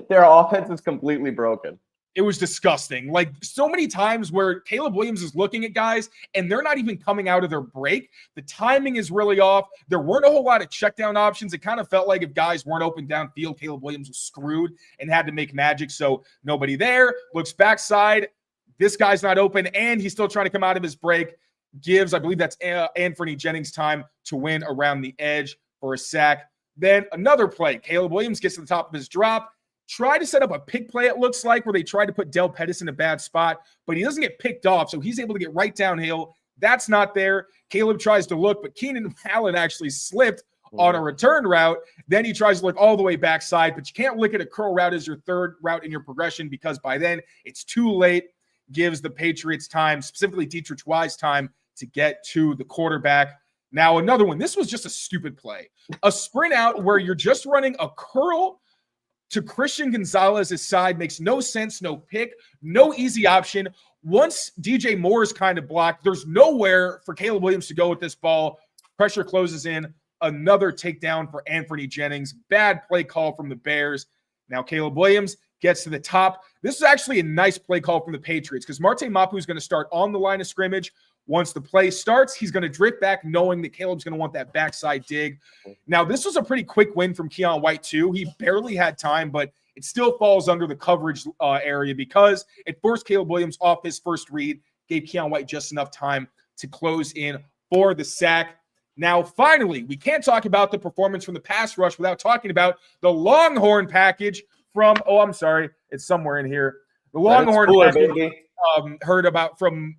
Their offense is completely broken. It was disgusting. Like, so many times where Caleb Williams is looking at guys and they're not even coming out of their break. The timing is really off. There weren't a whole lot of check down options. It kind of felt like if guys weren't open downfield, Caleb Williams was screwed and had to make magic. So nobody there. Looks backside. This guy's not open, and he's still trying to come out of his break. Gives, I believe that's Anthony Jennings time to win around the edge for a sack. Then another play. Caleb Williams gets to the top of his drop. Try to set up a pick play, it looks like, where they tried to put Dell Pettus in a bad spot, but he doesn't get picked off, so he's able to get right downhill. That's not there. Caleb tries to look, but Keenan Allen actually slipped on a return route. Then he tries to look all the way backside, but you can't look at a curl route as your third route in your progression because by then it's too late. Gives the Patriots time, specifically Dietrich Wise time, to get to the quarterback. Now, another one. This was just a stupid play. A sprint out where you're just running a curl to Christian Gonzalez's side makes no sense, no pick, no easy option. Once DJ Moore is kind of blocked, there's nowhere for Caleb Williams to go with this ball. Pressure closes in. Another takedown for Anthony Jennings. Bad play call from the Bears. Now Caleb Williams gets to the top. This is actually a nice play call from the Patriots because Marte Mapu is going to start on the line of scrimmage. Once the play starts, he's going to drift back knowing that Caleb's going to want that backside dig. Now, this was a pretty quick win from Keion White, too. He barely had time, but it still falls under the coverage area because it forced Caleb Williams off his first read, gave Keion White just enough time to close in for the sack. Now, finally, we can't talk about the performance from the pass rush without talking about the Longhorn package from, it's somewhere in here. The Longhorn package heard about from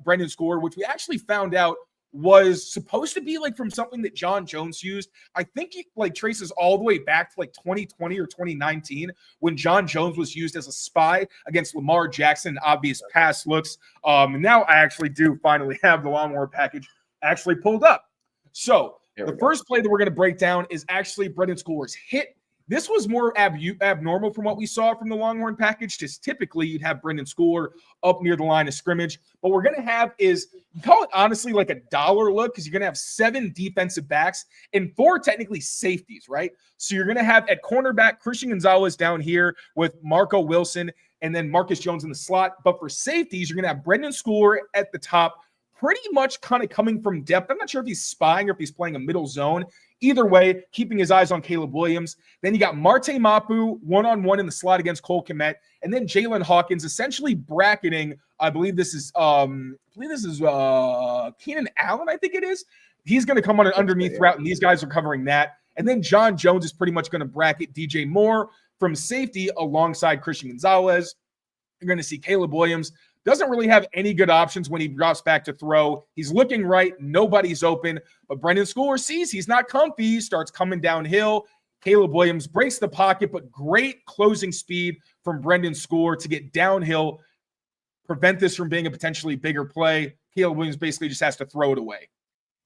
Brendan Schooler, which we actually found out was supposed to be like from something that John Jones used. I think it like traces all the way back to like 2020 or 2019 when John Jones was used as a spy against Lamar Jackson, obvious pass looks. And now I actually do finally have the Longhorn package actually pulled up. So the first play that we're going to break down is actually Brendan Schooler's hit. This was more abnormal from what we saw from the Longhorn package, because typically you'd have Brendan Schooler up near the line of scrimmage. What we're going to have is, you call it honestly like a dollar look, because you're going to have 7 defensive backs and 4 technically safeties, right? So you're going to have at cornerback, Christian Gonzalez down here with Marco Wilson and then Marcus Jones in the slot. But for safeties, you're going to have Brendan Schooler at the top, pretty much kind of coming from depth. I'm not sure if he's spying or if he's playing a middle zone. Either way, keeping his eyes on Caleb Williams. Then you got Marte Mapu one-on-one in the slot against Cole Kmet. And then Jalen Hawkins essentially bracketing, I believe this is Keenan Allen, I think it is. He's going to come on an underneath route, and these guys are covering that. And then John Jones is pretty much going to bracket DJ Moore from safety alongside Christian Gonzalez. You're going to see Caleb Williams doesn't really have any good options when he drops back to throw. He's looking right. Nobody's open. But Brendan Schooler sees he's not comfy, starts coming downhill. Caleb Williams breaks the pocket, but great closing speed from Brendan Schooler to get downhill, prevent this from being a potentially bigger play. Caleb Williams basically just has to throw it away.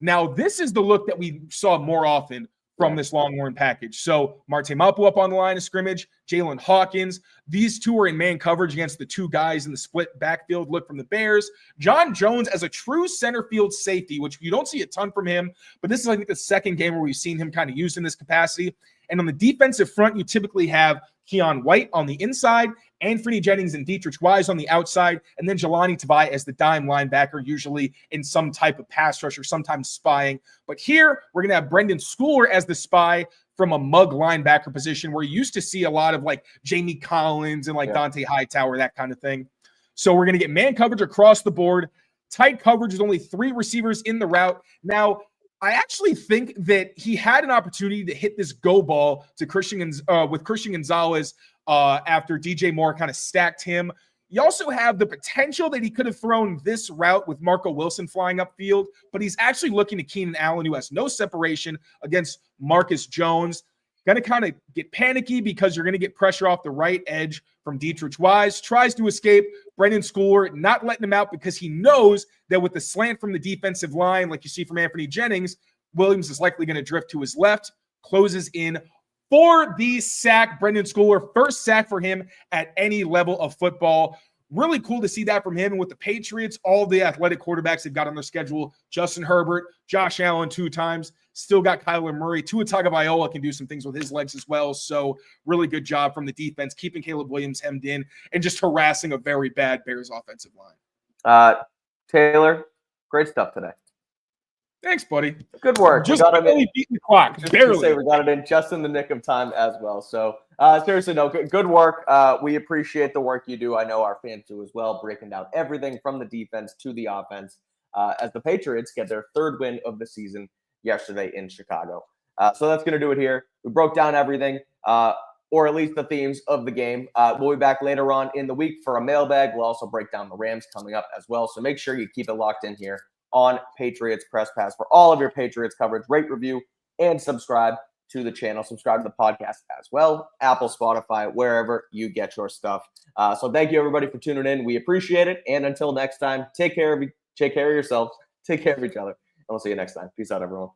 Now, this is the look that we saw more often from this Longhorn package. So Marte Mapu up on the line of scrimmage, Jalen Hawkins. These two are in man coverage against the 2 guys in the split backfield look from the Bears. John Jones as a true center field safety, which you don't see a ton from him, but this is, I think, the second game where we've seen him kind of used in this capacity. And on the defensive front, you typically have Keion White on the inside, Anthony Jennings and Dietrich Wise on the outside, and then Jelani Tavai as the dime linebacker, usually in some type of pass rush or sometimes spying. But here, we're going to have Brendan Schooler as the spy from a mug linebacker position, where you used to see a lot of like Jamie Collins and like Dante Hightower, that kind of thing. So we're going to get man coverage across the board. Tight coverage is only 3 receivers in the route. Now, I actually think that he had an opportunity to hit this go ball to Christian Gonzalez after DJ Moore kind of stacked him. You also have the potential that he could have thrown this route with Marco Wilson flying upfield, but he's actually looking to Keenan Allen, who has no separation against Marcus Jones. Going to kind of get panicky because you're going to get pressure off the right edge from Dietrich Wise. Tries to escape. Brendan Schooler not letting him out because he knows that with the slant from the defensive line, like you see from Anthony Jennings, Williams is likely going to drift to his left. Closes in for the sack. Brendan Schooler, first sack for him at any level of football. Really cool to see that from him. And with the Patriots, all the athletic quarterbacks they've got on their schedule, Justin Herbert, Josh Allen 2 times, still got Kyler Murray. Tua Tagovailoa can do some things with his legs as well. So really good job from the defense, keeping Caleb Williams hemmed in and just harassing a very bad Bears offensive line. Taylor, great stuff today. Thanks, buddy. Good work. Just barely beat the clock. Barely. We got it in just in the nick of time as well. So seriously, no, good work. We appreciate the work you do. I know our fans do as well, breaking down everything from the defense to the offense as the Patriots get their 3rd win of the season yesterday in Chicago. So that's going to do it here. We broke down everything, or at least the themes of the game. We'll be back later on in the week for a mailbag. We'll also break down the Rams coming up as well. So make sure you keep it locked in here on Patriots Press Pass for all of your Patriots coverage. Rate, review, and subscribe to the channel. Subscribe to the podcast as well. Apple, Spotify, wherever you get your stuff. So thank you, everybody, for tuning in. We appreciate it. And until next time, take care of yourselves. Take care of each other. And we'll see you next time. Peace out, everyone.